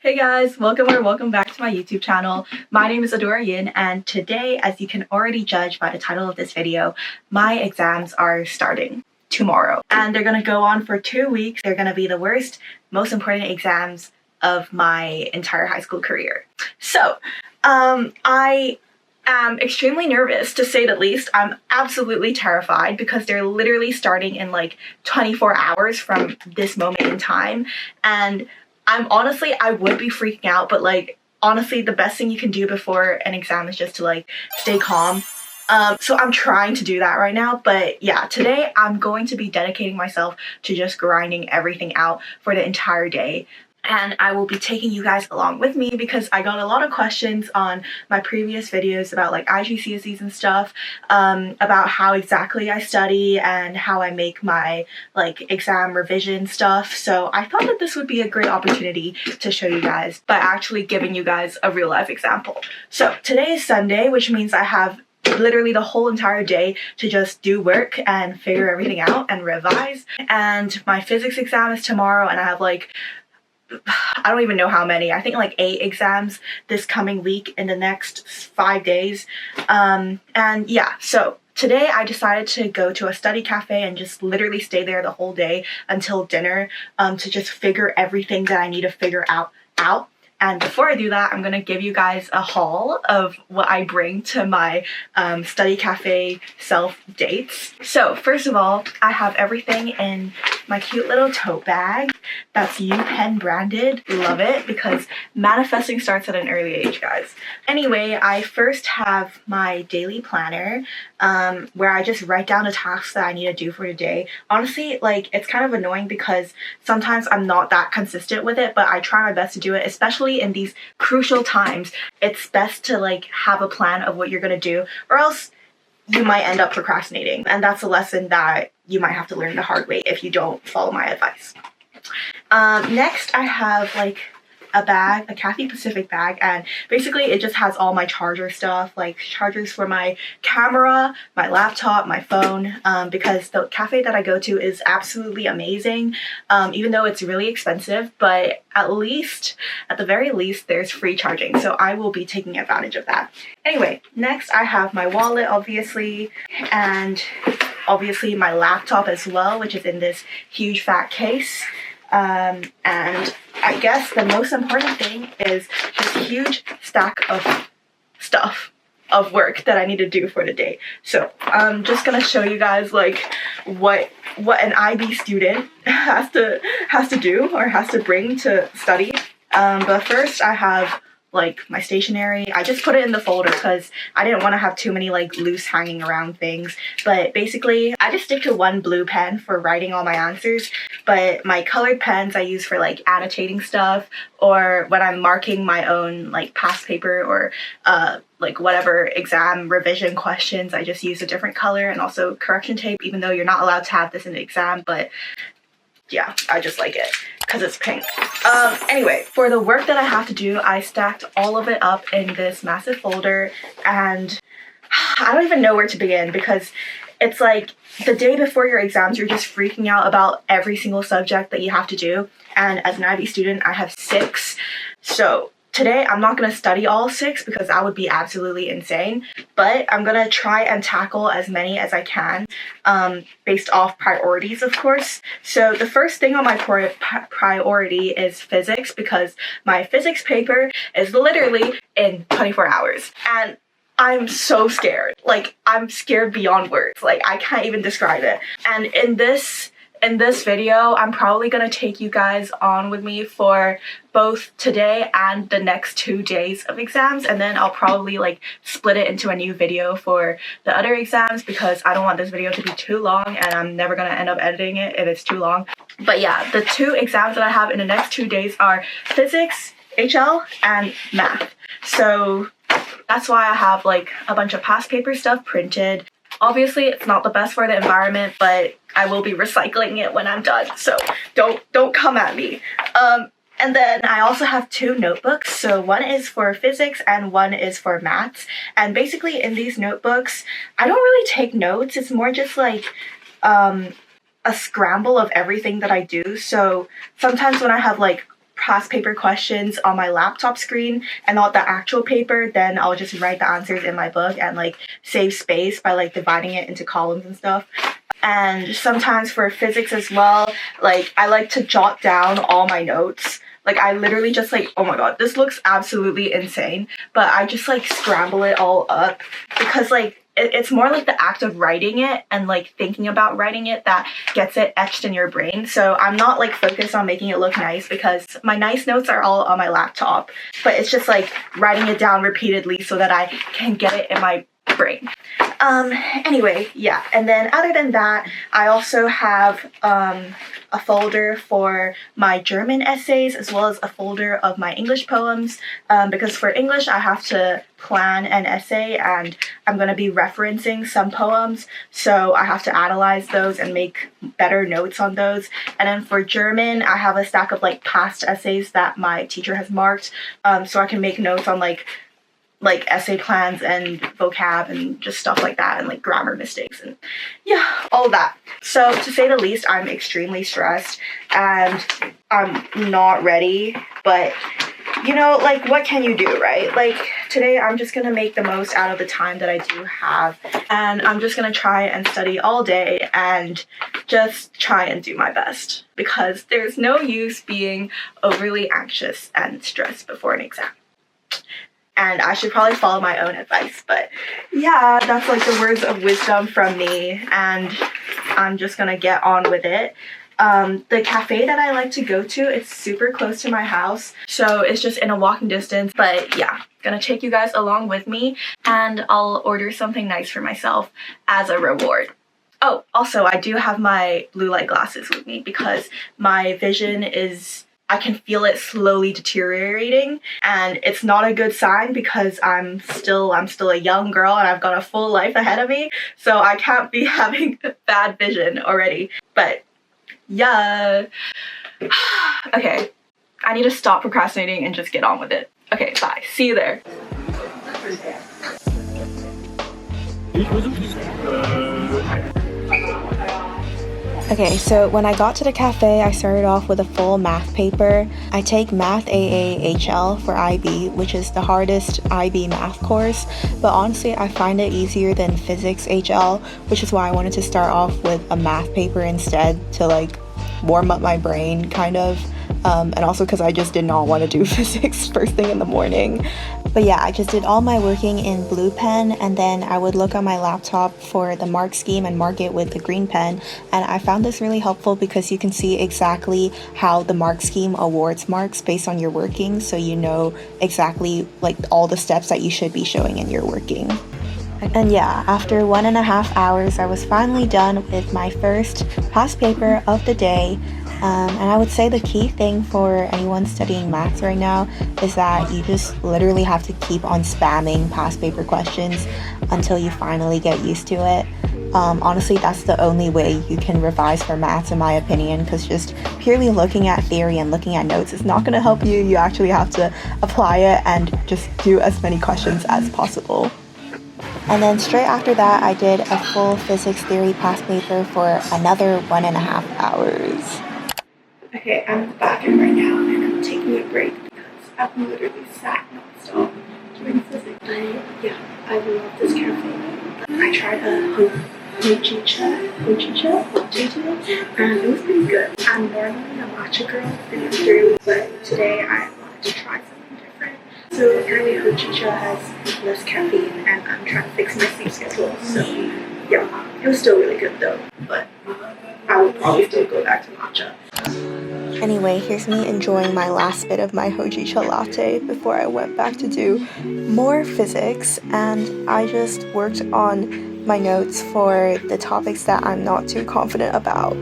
Hey guys, welcome back to my YouTube channel. My name is Adora Yin, and today, as you can already judge by the title of this video, my exams are starting tomorrow. And they're gonna go on for 2 weeks. They're gonna be the worst, most important exams of my entire high school career. So, I am extremely nervous, to say the least. I'm absolutely terrified because they're literally starting in like 24 hours from this moment in time. And I would be freaking out, but like, honestly, the best thing you can do before an exam is just to like stay calm. So I'm trying to do that right now, but yeah, today I'm going to be dedicating myself to just grinding everything out for the entire day. And I will be taking you guys along with me because I got a lot of questions on my previous videos about like IGCSEs and stuff, about how exactly I study and how I make my like exam revision stuff. So I thought that this would be a great opportunity to show you guys by actually giving you guys a real life example. So today is Sunday, which means I have literally the whole entire day to just do work and figure everything out and revise. And my physics exam is tomorrow, and I have like, I don't even know how many. I think like 8 exams this coming week in the next 5 days. And yeah, so today I decided to go to a study cafe and just literally stay there the whole day until dinner, to just figure everything that I need to figure out. And before I do that, I'm gonna give you guys a haul of what I bring to my study cafe self dates. So first of all, I have everything in my cute little tote bag that's UPenn branded. Love it because manifesting starts at an early age, guys. Anyway, I first have my daily planner, where I just write down the tasks that I need to do for the day. Honestly, like, it's kind of annoying because sometimes I'm not that consistent with it, but I try my best to do it, especially in these crucial times. It's best to like have a plan of what you're gonna do, or else you might end up procrastinating, and that's a lesson that you might have to learn the hard way if you don't follow my advice. Next I have like a bag, a Cathay Pacific bag, and basically it just has all my charger stuff, like chargers for my camera, my laptop, my phone, because the cafe that I go to is absolutely amazing, even though it's really expensive, but at the very least, there's free charging, so I will be taking advantage of that. Anyway, next I have my wallet, obviously, and obviously my laptop as well, which is in this huge fat case. And I guess the most important thing is this huge stack of stuff, of work that I need to do for the day. So I'm just gonna show you guys like what an IB student has to do or has to bring to study. But first I have like my stationery. I just put it in the folder because I didn't want to have too many like loose hanging around things, but basically I just stick to one blue pen for writing all my answers, but my colored pens I use for like annotating stuff, or when I'm marking my own like past paper or like whatever exam revision questions, I just use a different color, and also correction tape, even though you're not allowed to have this in the exam, but yeah, I just like it because it's pink. Anyway, for the work that I have to do, I stacked all of it up in this massive folder, and I don't even know where to begin because it's like the day before your exams, you're just freaking out about every single subject that you have to do. And as an IB student, I have 6. So today, I'm not going to study all 6 because that would be absolutely insane, but I'm going to try and tackle as many as I can, based off priorities, of course. So the first thing on my priority is physics, because my physics paper is literally in 24 hours. And I'm so scared. Like, I'm scared beyond words. Like, I can't even describe it. And in this video, I'm probably gonna take you guys on with me for both today and the next 2 days of exams, and then I'll probably like split it into a new video for the other exams because I don't want this video to be too long, and I'm never gonna end up editing it if it's too long. But yeah, the 2 exams that I have in the next 2 days are physics, HL, and math. So that's why I have like a bunch of past paper stuff printed. Obviously, it's not the best for the environment, but I will be recycling it when I'm done, so don't come at me. And then I also have 2 notebooks, so one is for physics and one is for maths. And basically in these notebooks, I don't really take notes. It's more just like a scramble of everything that I do. So sometimes when I have like past paper questions on my laptop screen and not the actual paper, then I'll just write the answers in my book and like save space by like dividing it into columns and stuff. And sometimes for physics as well, like I like to jot down all my notes. Like I literally just like, oh my god, this looks absolutely insane, but I just like scramble it all up because like it's more like the act of writing it and like thinking about writing it that gets it etched in your brain. So I'm not like focused on making it look nice because my nice notes are all on my laptop, but it's just like writing it down repeatedly so that I can get it in my brain. Anyway, yeah. And then other than that, I also have a folder for my German essays as well as a folder of my English poems, because for English I have to plan an essay and I'm going to be referencing some poems, so I have to analyze those and make better notes on those. And then for German I have a stack of like past essays that my teacher has marked, so I can make notes on like essay plans and vocab and just stuff like that and like grammar mistakes and yeah, all that. So to say the least, I'm extremely stressed and I'm not ready, but you know, like what can you do, right? Like today I'm just gonna make the most out of the time that I do have, and I'm just gonna try and study all day and just try and do my best, because there's no use being overly anxious and stressed before an exam. And I should probably follow my own advice, but yeah, that's like the words of wisdom from me, and I'm just gonna get on with it. The cafe that I like to go to, it's super close to my house, so it's just in a walking distance, but yeah, gonna take you guys along with me, and I'll order something nice for myself as a reward. Oh, also, I do have my blue light glasses with me because my vision is, I can feel it slowly deteriorating, and it's not a good sign because I'm still a young girl and I've got a full life ahead of me, so I can't be having bad vision already. But yeah. Okay, I need to stop procrastinating and just get on with it. Okay, bye. See you there. Okay, so when I got to the cafe, I started off with a full math paper. I take Math AA-HL for IB, which is the hardest IB math course, but honestly I find it easier than Physics HL, which is why I wanted to start off with a math paper instead to like warm up my brain kind of, and also because I just did not want to do physics first thing in the morning. But yeah, I just did all my working in blue pen, and then I would look on my laptop for the mark scheme and mark it with the green pen. And I found this really helpful because you can see exactly how the mark scheme awards marks based on your working, so you know exactly like all the steps that you should be showing in your working. And yeah, after 1.5 hours, I was finally done with my first past paper of the day. And I would say the key thing for anyone studying maths right now is that you just literally have to keep on spamming past paper questions until you finally get used to it. Honestly, that's the only way you can revise for maths in my opinion, because just purely looking at theory and looking at notes is not going to help you. You actually have to apply it and just do as many questions as possible. And then straight after that, I did a full physics theory past paper for another 1.5 hours. Okay, I'm in the bathroom right now and I'm taking a break because I've literally sat non-stop doing physics. Yeah, I love this cafe. I tried a hojicha latte and it was pretty good. I'm normally a matcha girl through, but today I wanted to try something different. So apparently hojicha has less caffeine and I'm trying to fix my sleep schedule. So yeah, it was still really good though, but I would probably still go back to matcha. Anyway, here's me enjoying my last bit of my hojicha latte before I went back to do more physics, and I just worked on my notes for the topics that I'm not too confident about,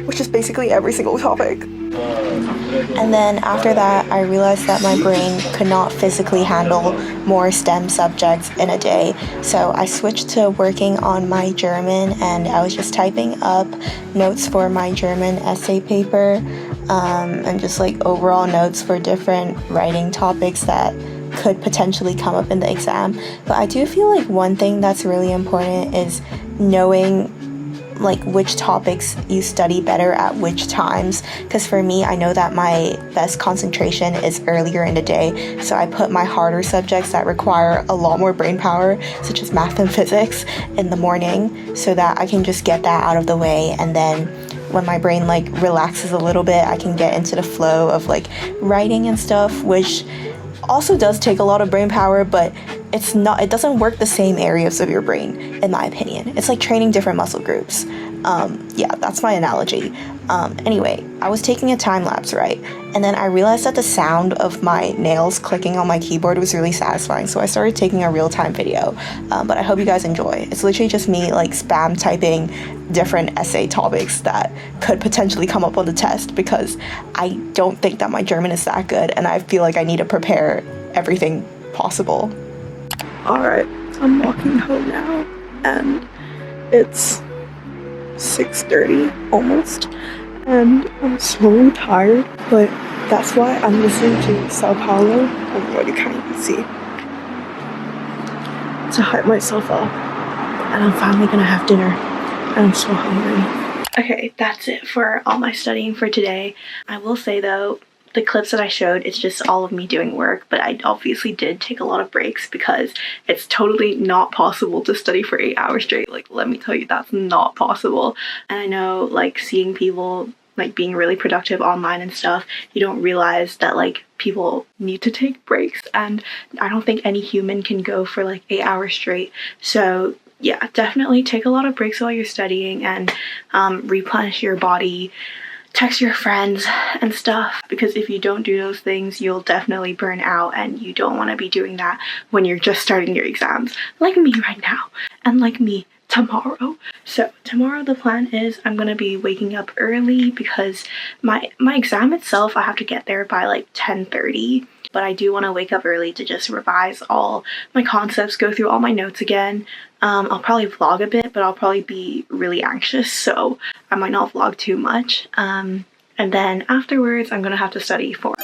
which is basically every single topic. And then after that, I realized that my brain could not physically handle more STEM subjects in a day. So I switched to working on my German, and I was just typing up notes for my German essay paper, and just like overall notes for different writing topics that could potentially come up in the exam. But I do feel like one thing that's really important is knowing like which topics you study better at which times, because for me, I know that my best concentration is earlier in the day, so I put my harder subjects that require a lot more brain power, such as math and physics, in the morning, so that I can just get that out of the way, and then when my brain like relaxes a little bit, I can get into the flow of like writing and stuff, which also does take a lot of brain power, but it doesn't work the same areas of your brain, in my opinion. It's like training different muscle groups. Yeah, that's my analogy. Anyway, I was taking a time lapse, right? And then I realized that the sound of my nails clicking on my keyboard was really satisfying, so I started taking a real-time video. But I hope you guys enjoy. It's literally just me like spam typing different essay topics that could potentially come up on the test, because I don't think that my German is that good, and I feel like I need to prepare everything possible. Alright, I'm walking home now, and it's 6:30 almost, and I'm so tired, but that's why I'm listening to Sao Paulo. Oh my god, you can't even see. To hype myself up, and I'm finally gonna have dinner, and I'm so hungry. Okay, that's it for all my studying for today. I will say though, the clips that I showed, it's just all of me doing work, but I obviously did take a lot of breaks because it's totally not possible to study for 8 hours straight. Like, let me tell you, that's not possible. And I know, like, seeing people like being really productive online and stuff, you don't realize that like people need to take breaks, and I don't think any human can go for like 8 hours straight. So yeah, definitely take a lot of breaks while you're studying, and replenish your body, text your friends and stuff, because if you don't do those things, you'll definitely burn out, and you don't want to be doing that when you're just starting your exams, like me right now, and like me tomorrow. So tomorrow the plan is I'm gonna be waking up early because my exam itself, I have to get there by like 10:30, but I do want to wake up early to just revise all my concepts, go through all my notes again. I'll probably vlog a bit, but I'll probably be really anxious, so I might not vlog too much. And then afterwards, I'm gonna have to study for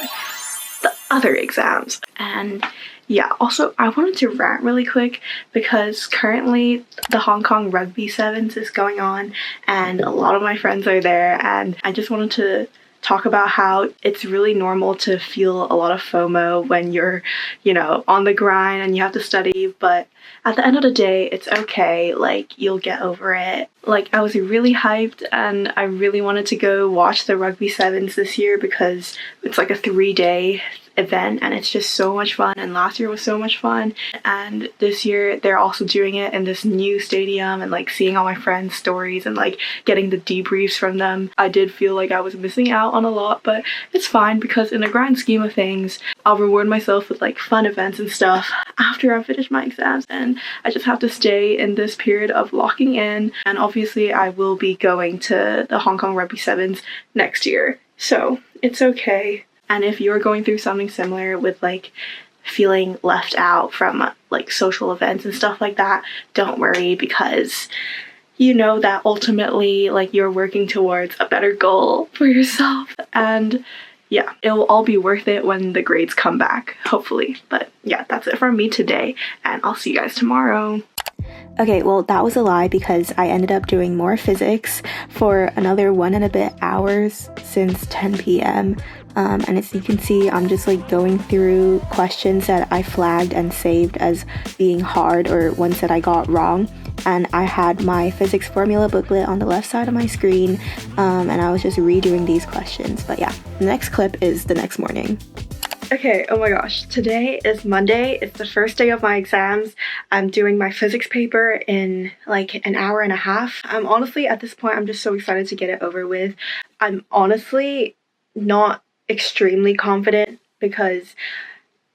the other exams. And yeah, also I wanted to rant really quick because currently the Hong Kong Rugby Sevens is going on, and a lot of my friends are there, and I just wanted to talk about how it's really normal to feel a lot of FOMO when you're, you know, on the grind and you have to study, but at the end of the day, it's okay, like, you'll get over it. Like, I was really hyped, and I really wanted to go watch the Rugby Sevens this year because it's like a 3-day event, and it's just so much fun, and last year was so much fun, and this year they're also doing it in this new stadium, and like seeing all my friends' stories and like getting the debriefs from them, I did feel like I was missing out on a lot, but it's fine because in the grand scheme of things, I'll reward myself with like fun events and stuff after I finish my exams, and I just have to stay in this period of locking in, and obviously I will be going to the Hong Kong Rugby Sevens next year, so it's okay. And if you're going through something similar with like feeling left out from like social events and stuff like that, don't worry, because you know that ultimately like you're working towards a better goal for yourself, and yeah, it will all be worth it when the grades come back, hopefully. But yeah, that's it from me today, and I'll see you guys tomorrow. Okay, well, that was a lie because I ended up doing more physics for another 1 and a bit hours since 10 p.m. And as you can see, I'm just like going through questions that I flagged and saved as being hard or ones that I got wrong. And I had my physics formula booklet on the left side of my screen, and I was just redoing these questions. But yeah, the next clip is the next morning. Okay, oh my gosh, today is Monday. It's the first day of my exams. I'm doing my physics paper in like an hour and a half. I'm honestly, at this point, I'm just so excited to get it over with. I'm honestly not extremely confident because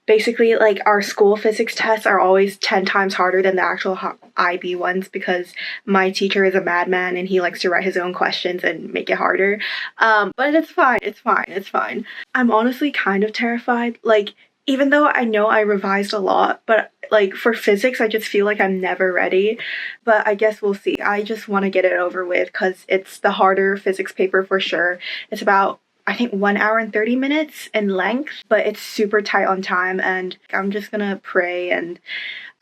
basically like our school physics tests are always 10 times harder than the actual IB ones because my teacher is a madman and he likes to write his own questions and make it harder. But it's fine. I'm honestly kind of terrified. Like, even though I know I revised a lot, but like for physics, I just feel like I'm never ready. But I guess we'll see. I just want to get it over with because it's the harder physics paper for sure. It's about, I think, 1 hour and 30 minutes in length, but it's super tight on time, and I'm just gonna pray and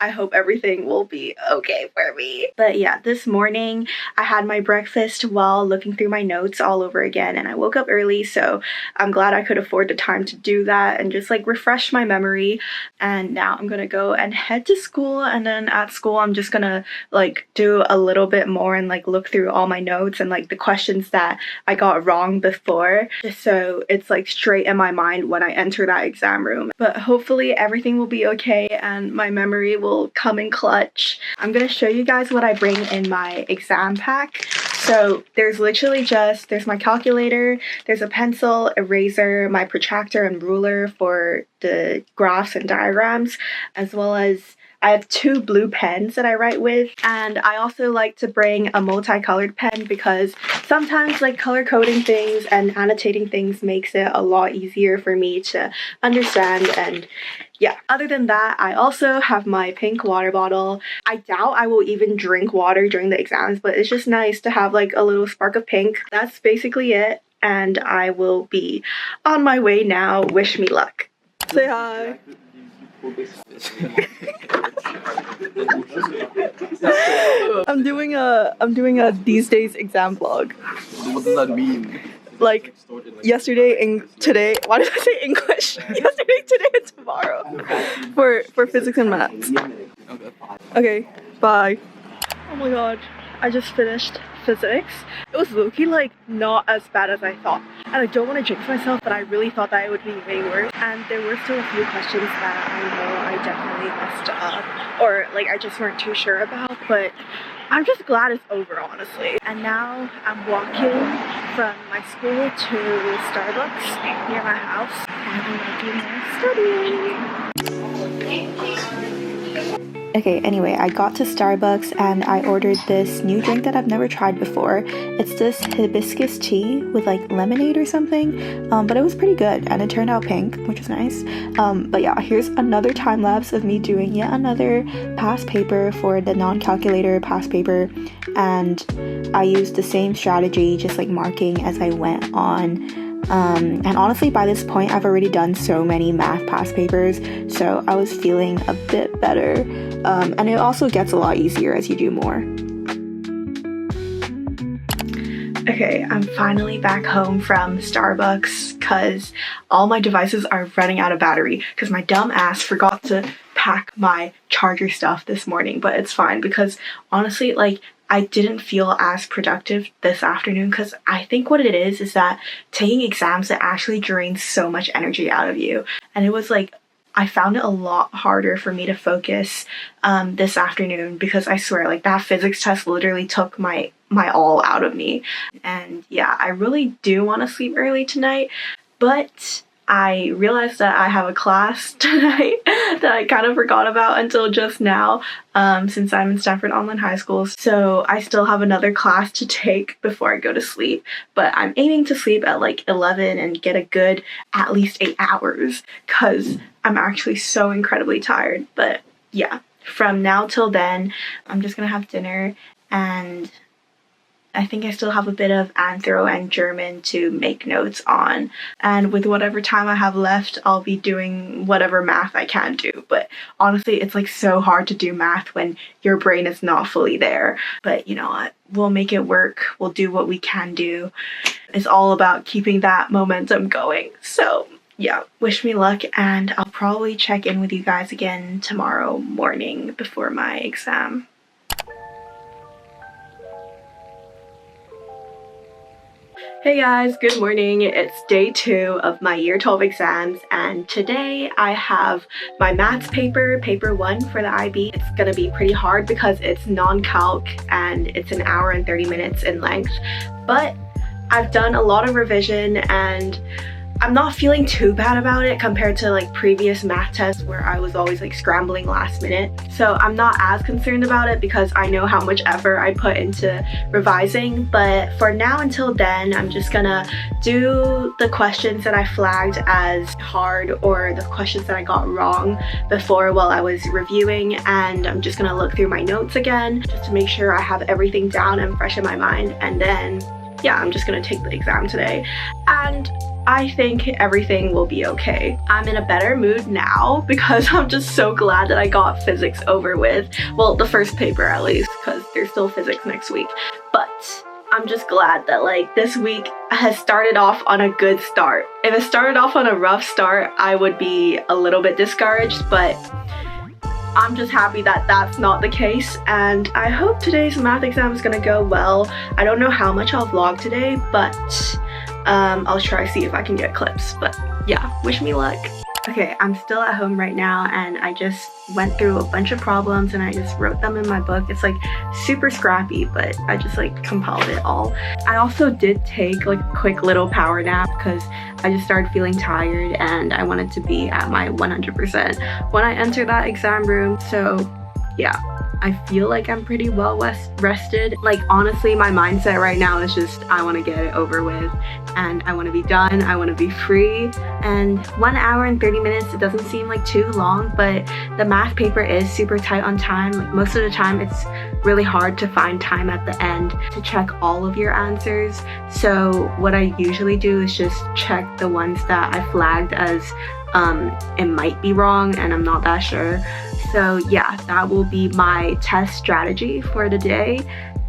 I hope everything will be okay for me. But yeah, this morning I had my breakfast while looking through my notes all over again, and I woke up early, so I'm glad I could afford the time to do that and just like refresh my memory. And now I'm gonna go and head to school, and then at school I'm just gonna like do a little bit more and like look through all my notes and like the questions that I got wrong before, just so it's like straight in my mind when I enter that exam room. But hopefully everything will be okay and my memory will come in clutch. I'm gonna show you guys what I bring in my exam pack. So there's literally just, there's my calculator, there's a pencil, eraser, my protractor and ruler for the graphs and diagrams, as well as I have 2 blue pens that I write with, and I also like to bring a multicolored pen because sometimes like color coding things and annotating things makes it a lot easier for me to understand. And yeah, other than that, I also have my pink water bottle. I doubt I will even drink water during the exams, but it's just nice to have like a little spark of pink. That's basically it, and I will be on my way now. Wish me luck. Say hi. I'm doing a these days exam vlog. What does that mean? Like yesterday and today. Why did I say English? Yesterday, today, and tomorrow for physics and maths. Okay, bye. Oh my god, I just finished physics. It was low-key like not as bad as I thought, and I don't want to jinx myself, but I really thought that it would be way worse. And there were still a few questions that I know I definitely messed up, or like I just weren't too sure about, but I'm just glad it's over, honestly. And now I'm walking from my school to Starbucks near my house, and I'm gonna do more studying. Okay, anyway, I got to Starbucks and I ordered this new drink that I've never tried before. It's this hibiscus tea with like lemonade or something, but it was pretty good and it turned out pink, which was nice. But yeah, here's another time lapse of me doing yet another past paper for the non-calculator past paper, and I used the same strategy, just like marking as I went on. And honestly, by this point I've already done so many math past papers, so I was feeling a bit better, and it also gets a lot easier as you do more. Okay, I'm finally back home from Starbucks because all my devices are running out of battery because my dumb ass forgot to pack my charger stuff this morning. But it's fine because honestly, like, I didn't feel as productive this afternoon because I think what it is that taking exams, it actually drains so much energy out of you. And it was like, I found it a lot harder for me to focus this afternoon because I swear, like, that physics test literally took my all out of me. And yeah, I really do want to sleep early tonight, but I realized that I have a class tonight that I kind of forgot about until just now, since I'm in Stanford Online High School. So I still have another class to take before I go to sleep, but I'm aiming to sleep at like 11 and get a good at least 8 hours because I'm actually so incredibly tired. But yeah, from now till then, I'm just gonna have dinner, and I think I still have a bit of anthro and German to make notes on. And with whatever time I have left, I'll be doing whatever math I can do. But honestly, it's like so hard to do math when your brain is not fully there. But you know what? We'll make it work. We'll do what we can do. It's all about keeping that momentum going. So yeah, wish me luck, and I'll probably check in with you guys again tomorrow morning before my exam. Hey guys, good morning. It's day 2 of my year 12 exams, and today I have my maths paper, paper 1 for the IB. It's gonna be pretty hard because it's non-calc and it's an hour and 30 minutes in length, but I've done a lot of revision and I'm not feeling too bad about it compared to like previous math tests where I was always like scrambling last minute. So I'm not as concerned about it because I know how much effort I put into revising. But for now until then, I'm just gonna do the questions that I flagged as hard or the questions that I got wrong before while I was reviewing, and I'm just gonna look through my notes again just to make sure I have everything down and fresh in my mind. And then yeah, I'm just gonna take the exam today. And I think everything will be okay. I'm in a better mood now because I'm just so glad that I got physics over with. Well, the first paper at least, because there's still physics next week. But I'm just glad that like this week has started off on a good start. If it started off on a rough start, I would be a little bit discouraged, but I'm just happy that that's not the case, and I hope today's math exam is gonna go well. I don't know how much I'll vlog today, but I'll try to see if I can get clips. But yeah, wish me luck. Okay, I'm still at home right now and I just went through a bunch of problems and I just wrote them in my book. It's like super scrappy, but I just like compiled it all. I also did take like a quick little power nap because I just started feeling tired and I wanted to be at my 100% when I enter that exam room. So yeah, I feel like I'm pretty well rested. Like honestly, my mindset right now is just I want to get it over with and I want to be done. I want to be free. And 1 hour and 30 minutes, it doesn't seem like too long, but the math paper is super tight on time. Like most of the time it's really hard to find time at the end to check all of your answers. So what I usually do is just check the ones that I flagged as it might be wrong and I'm not that sure. So yeah, that will be my test strategy for the day.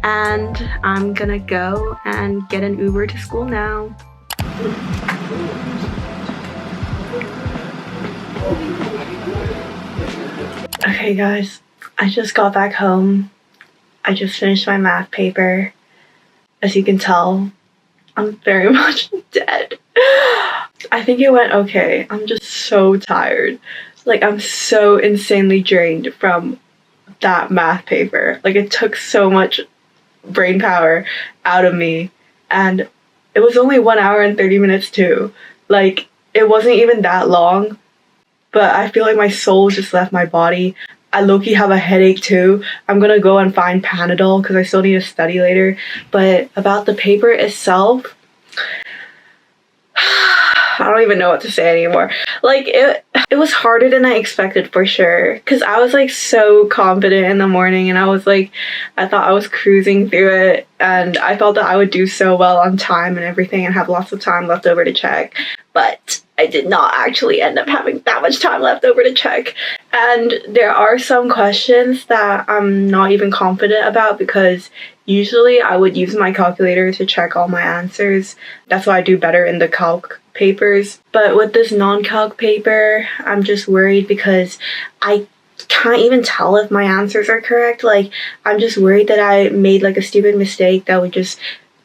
And I'm gonna go and get an Uber to school now. Okay guys, I just got back home. I just finished my math paper. As you can tell, I'm very much dead. I think it went okay. I'm just so tired. Like I'm so insanely drained from that math paper. Like it took so much brain power out of me and it was only 1 hour and 30 minutes too. Like it wasn't even that long, but I feel like my soul just left my body. I low-key have a headache too. I'm gonna go and find Panadol because I still need to study later. But about the paper itself, I don't even know what to say anymore. Like it was harder than I expected for sure, because I was like so confident in the morning and I thought I was cruising through it and I thought that I would do so well on time and everything and have lots of time left over to check, but I did not actually end up having that much time left over to check. And there are some questions that I'm not even confident about because usually I would use my calculator to check all my answers. That's why I do better in the calc papers. But with this non-calc paper, I'm just worried because I can't even tell if my answers are correct. Like I'm just worried that I made like a stupid mistake that would just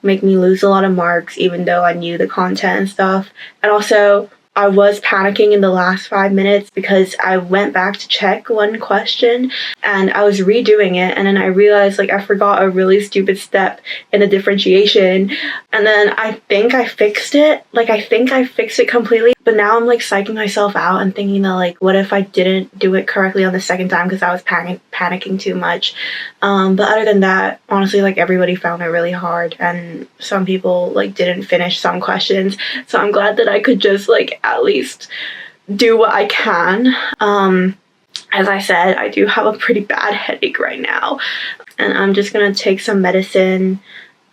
make me lose a lot of marks even though I knew the content and stuff. And also I was panicking in the last 5 minutes because I went back to check one question and I was redoing it and then I realized like I forgot a really stupid step in the differentiation, and then I think I fixed it. Like I think I fixed it completely, but now I'm like psyching myself out and thinking that like what if I didn't do it correctly on the second time because I was panicking too much. But other than that, honestly, like everybody found it really hard and some people like didn't finish some questions, so I'm glad that I could just like at least do what I can. As I said, I do have a pretty bad headache right now and I'm just gonna take some medicine.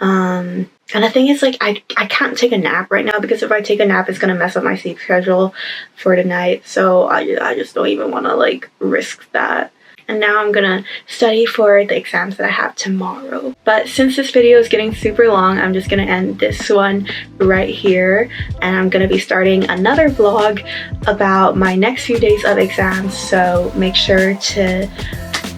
And the thing is like I can't take a nap right now because if I take a nap it's gonna mess up my sleep schedule for tonight, so I just don't even want to like risk that. And now I'm gonna study for the exams that I have tomorrow. But since this video is getting super long, I'm just gonna end this one right here. And I'm gonna be starting another vlog about my next few days of exams. So make sure to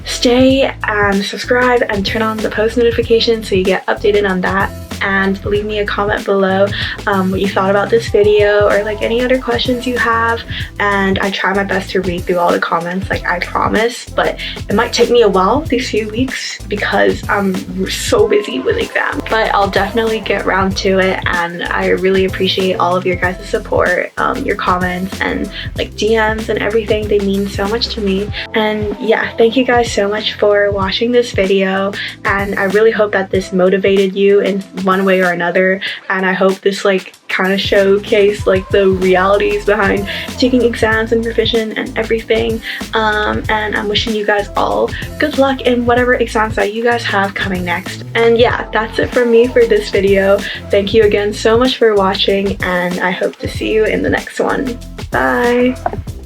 stay and subscribe and turn on the post notifications so you get updated on that. And leave me a comment below what you thought about this video or like any other questions you have, and I try my best to read through all the comments, like I promise, but it might take me a while these few weeks because I'm so busy with exams, but I'll definitely get around to it. And I really appreciate all of your guys' support, your comments and like DMs and everything. They mean so much to me. And yeah, thank you guys so much for watching this video, and I really hope that this motivated you in one way or another, and I hope this like kind kind of showcase like the realities behind taking exams and revision and everything. And I'm wishing you guys all good luck in whatever exams that you guys have coming next. And yeah, that's it from me for this video. Thank you again so much for watching, and I hope to see you in the next one. Bye!